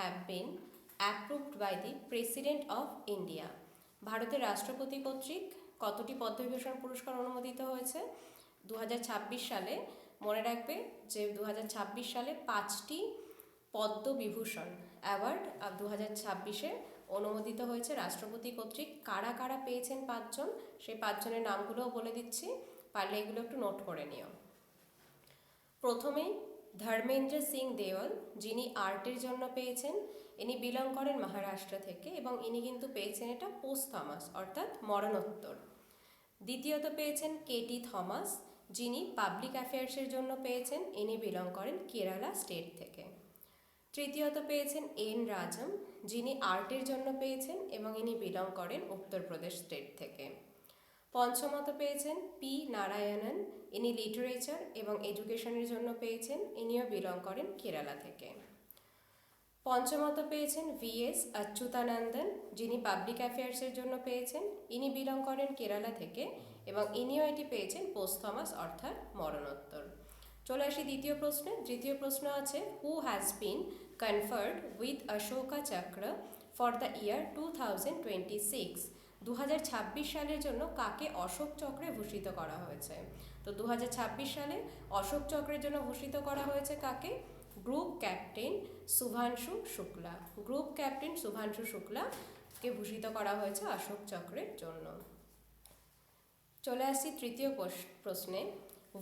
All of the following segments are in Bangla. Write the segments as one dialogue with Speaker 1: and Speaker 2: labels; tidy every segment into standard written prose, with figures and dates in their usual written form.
Speaker 1: have been approved by the President of India? ভারতের রাষ্ট্রপতি কর্তৃক কতটি পদ্মবিভূষণ পুরস্কার অনুমোদিত হয়েছে? 2026 সালে মনে রাখবে যে 2026 সালে 5টি পদ্মবিভূষণ অ্যাওয়ার্ড 2026-এ অনুমোদিত হয়েছে রাষ্ট্রপতি কর্তৃক। কারা কারা পেয়েছেন 5জন, সেই 5জনের নামগুলোও বলে দিচ্ছি, পারলে এগুলো একটু নোট করে নিও। প্রথমেই ধর্মেন্দ্র সিং দেওল, যিনি আর্টের জন্য পেয়েছেন। ইনি বিলং করেন মহারাষ্ট্র থেকে এবং ইনি কিন্তু পেয়েছেন এটা পোস্টথমাস অর্থাৎ মরণোত্তর। দ্বিতীয়ত পেয়েছেন কেটি থমাস, যিনি পাবলিক অ্যাফেয়ার্সের জন্য পেয়েছেন। ইনি বিলং করেন কেরালা স্টেট থেকে। তৃতীয়ত পেয়েছেন এন রাজম, যিনি আর্টের জন্য পেয়েছেন এবং ইনি বিলং করেন উত্তরপ্রদেশ স্টেট থেকে। পঞ্চমত পেয়েছেন পি নারায়ণন, ইনি লিটারেচার এবং এডুকেশনের জন্য পেয়েছেন। ইনিও বিলং করেন কেরালা থেকে। পঞ্চমত পেয়েছেন VS অচ্যুতানন্দন, যিনি পাবলিক অ্যাফেয়ার্সের জন্য পেয়েছেন। ইনি বিলং করেন কেরালা থেকে এবং ইনিও এটি পেয়েছেন পোস্টথমাস অর্থাৎ মরণোত্তর। চলে আসি দ্বিতীয় প্রশ্নে। দ্বিতীয় প্রশ্ন আছে, who has been conferred with Ashoka চক্র ফর দ্য ইয়ার 2026? 2026 সালের জন্য কাকে অশোক চক্রে ভূষিত করা হয়েছে? তো 2026 সালে অশোক চক্রের জন্য ভূষিত করা হয়েছে কাকে? Group captain Shubhanshu Shukla. Group captain Shubhanshu শুক্লাকে ভূষিত করা হয়েছে অশোক চক্রের জন্য। চলে আসছি তৃতীয় প্রশ্নে।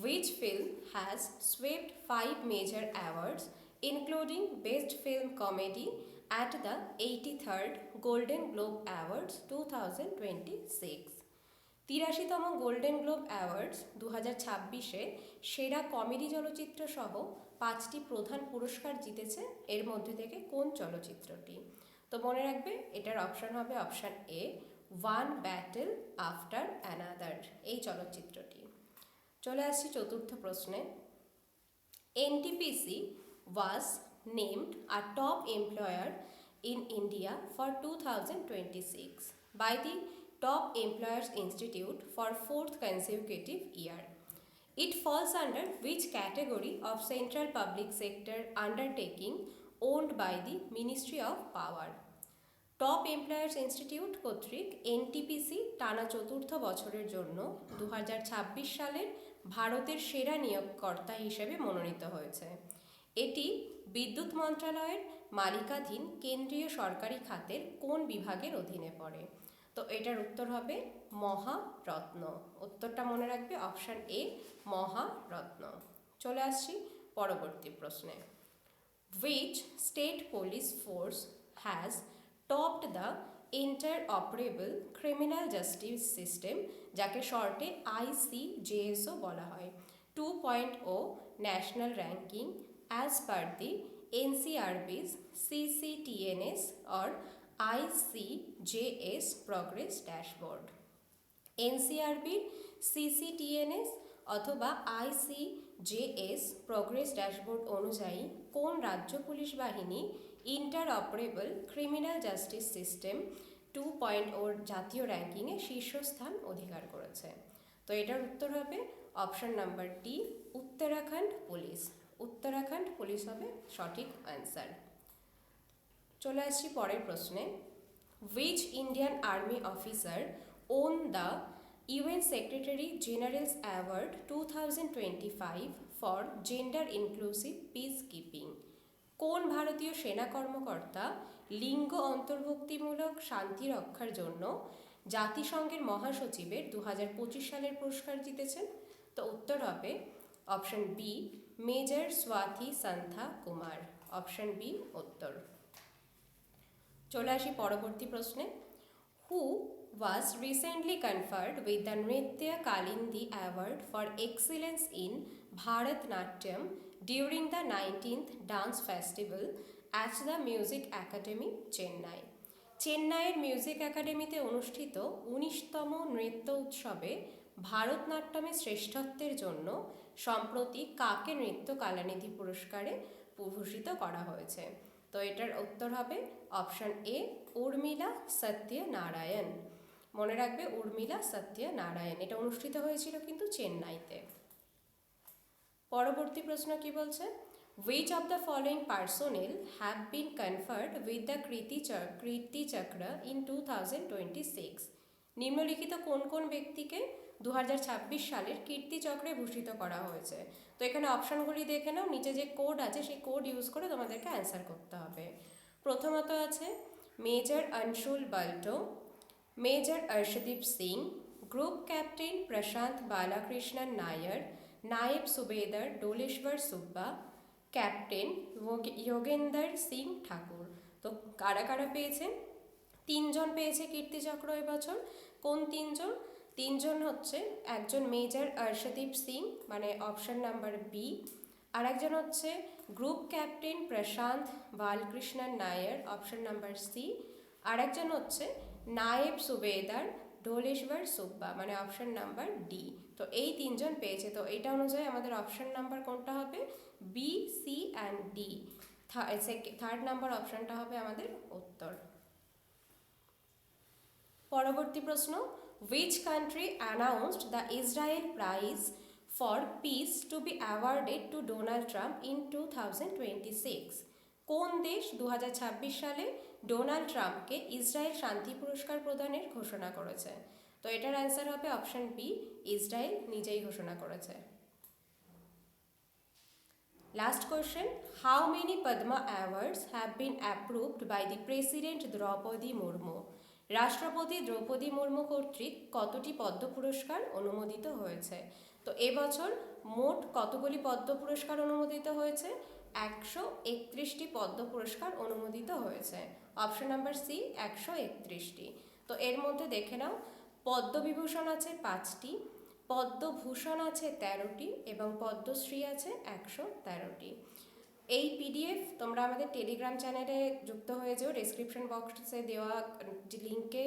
Speaker 1: Which film has swept 5 major awards including Best Film Comedy at the 83rd Golden Globe Awards 2026? 83তম গোল্ডেন গ্লোব অ্যাওয়ার্ডস 2026-এ সেরা কমেডি চলচ্চিত্র সহ 5টি প্রধান পুরস্কার জিতেছে। এর মধ্যে থেকে কোন চলচ্চিত্রটি? তো মনে রাখবে এটার অপশান হবে option A, one battle after another, এই চলচ্চিত্রটি। চলে আসছি চতুর্থ প্রশ্নে। NTPC was named a top employer in India for 2026 by the Top Employers Institute for 4th consecutive year. It falls under which category of central public sector undertaking owned by the Ministry of Power? Top employers institute কর্তৃক NTPC টানা চতুর্থ বছরের জন্য 2026 সালের ভারতের সেরা নিয়োগকর্তা হিসেবে মনোনীত হয়েছে। এটি বিদ্যুৎ মন্ত্রণালয়ের মালিকাধীন কেন্দ্রীয় সরকারি খাতের কোন বিভাগের অধীনে পড়ে? তো এটার উত্তর হবে মহারত্ন। উত্তরটা মনে রাখবে অপশান এ, মহারত্ন। চলে আসছি পরবর্তী প্রশ্নে। Which state police force has topped the interoperable criminal justice system, যাকে শর্টে ICJSও বলা হয়, 2.0 national ranking as per the NCRB's CCTNS or ICJS progress dashboard? NCRBর CCTNS অথবা ICJS প্রগ্রেস ড্যাশবোর্ড অনুযায়ী কোন রাজ্য পুলিশ বাহিনী ইন্টারঅপারেবল ক্রিমিনাল জাস্টিস সিস্টেম 2.0 জাতীয় র্যাঙ্কিংয়ে শীর্ষস্থান অধিকার করেছে? তো এটার উত্তর হবে option number D, Uttarakhand police. Uttarakhand police হবে সঠিক অ্যান্সার। চলে আসছি পরের প্রশ্নে। Which Indian Army officer won the UN Secretary General's Award 2025 for Gender Inclusive Peacekeeping? কোন ভারতীয় সেনা কর্মকর্তা লিঙ্গ অন্তর্ভুক্তিমূলক শান্তি রক্ষার জন্য জাতিসংঘের মহাসচিবের 2025 সালের পুরস্কার জিতেছেন? তো উত্তর হবে option B, major Swathi Santha Kumar. Option B উত্তর। চলে আসি পরবর্তী প্রশ্নে। Who was recently conferred with the Nritya Kalindi Award for Excellence in Bharatnatyam during the 19th Dance Festival at the Music Academy, Chennai? চেন্নাইয়ের মিউজিক একাডেমিতে অনুষ্ঠিত 19তম নৃত্য উৎসবে ভারতনাট্যমে শ্রেষ্ঠত্বের জন্য সম্প্রতি কাকে নৃত্য কলানিধি পুরস্কারে ভূষিত করা হয়েছে? তো এটার উত্তর হবে অপশন এ, উর্মিলা সত্যনারায়ণ। মনে রাখবে উর্মিলা সত্যনারায়ণ। এটা অনুষ্ঠিত হয়েছিল কিন্তু চেন্নাইতে। পরবর্তী প্রশ্ন কি বলছে? Which of the following personnel have been conferred with the Kirti Chakra in 2026? নিম্নলিখিত কোন কোন ব্যক্তিকে 2026 সালের কীর্তি চক্রে ভূষিত করা হয়েছে? তো এখানে অপশনগুলি দেখে নাও, নিচে যে কোড আছে সেই কোড ইউজ করে তোমাদেরকে অ্যান্সার করতে হবে। প্রথমত আছে major Anshul Balto, major Arshdeep Singh, group captain Prashanth Balakrishnan Nair, Naib Subedar Doleshwar Subba, captain Yogender Singh Thakur. তো কারা কারা পেয়েছে? তিনজন পেয়েছে কীর্তিচক্র এবছর। কোন তিনজন? তিনজন হচ্ছে একজন মেজর অর্শদীপ সিং মানে অপশন নাম্বার বি, আর একজন হচ্ছে group captain Prashanth Balakrishnan Nair option number C, আর একজন হচ্ছে নায়েব সুবেদার ঢোলেশ্বর সুব্বা মানে অপশন নাম্বার ডি। তো এই তিনজন পেয়েছে। তো এইটা অনুযায়ী আমাদের অপশন নাম্বার কোনটা হবে? B, C and D. Third number অপশনটা হবে আমাদের উত্তর। পরবর্তী প্রশ্ন, which country announced the Israel Prize for Peace to be awarded to Donald Trump in 2026? কোন দেশ 2026 সালে ডোনাল্ড ট্রাম্পকে ইসরায়েল শান্তি পুরস্কার প্রদানের ঘোষণা করেছে? তো এটার অ্যান্সার হবে অপশন বি, ইসরায়েল নিজেই ঘোষণা করেছে। Last question, how many Padma Awards have been approved by the President Draupadi Murmu? রাষ্ট্রপতি দ্রৌপদী মুর্মু কর্তৃক কতটি পদ্ম পুরস্কার অনুমোদিত হয়েছে? তো এবছর মোট কতগুলি পদ্ম পুরস্কার অনুমোদিত হয়েছে? 131টি পদ্ম পুরস্কার অনুমোদিত হয়েছে। অপশন নাম্বার সি 131টি। তো এর মধ্যে দেখে নাও, পদ্মবিভূষণ আছে 5টি, পদ্মভূষণ আছে 13টি এবং পদ্মশ্রী আছে 113টি। এই পিডিএফ তোমরা আমাদের টেলিগ্রাম চ্যানেলে যুক্ত হয়ে যাও, ডেসক্রিপশন বক্সে দেওয়া লিঙ্কে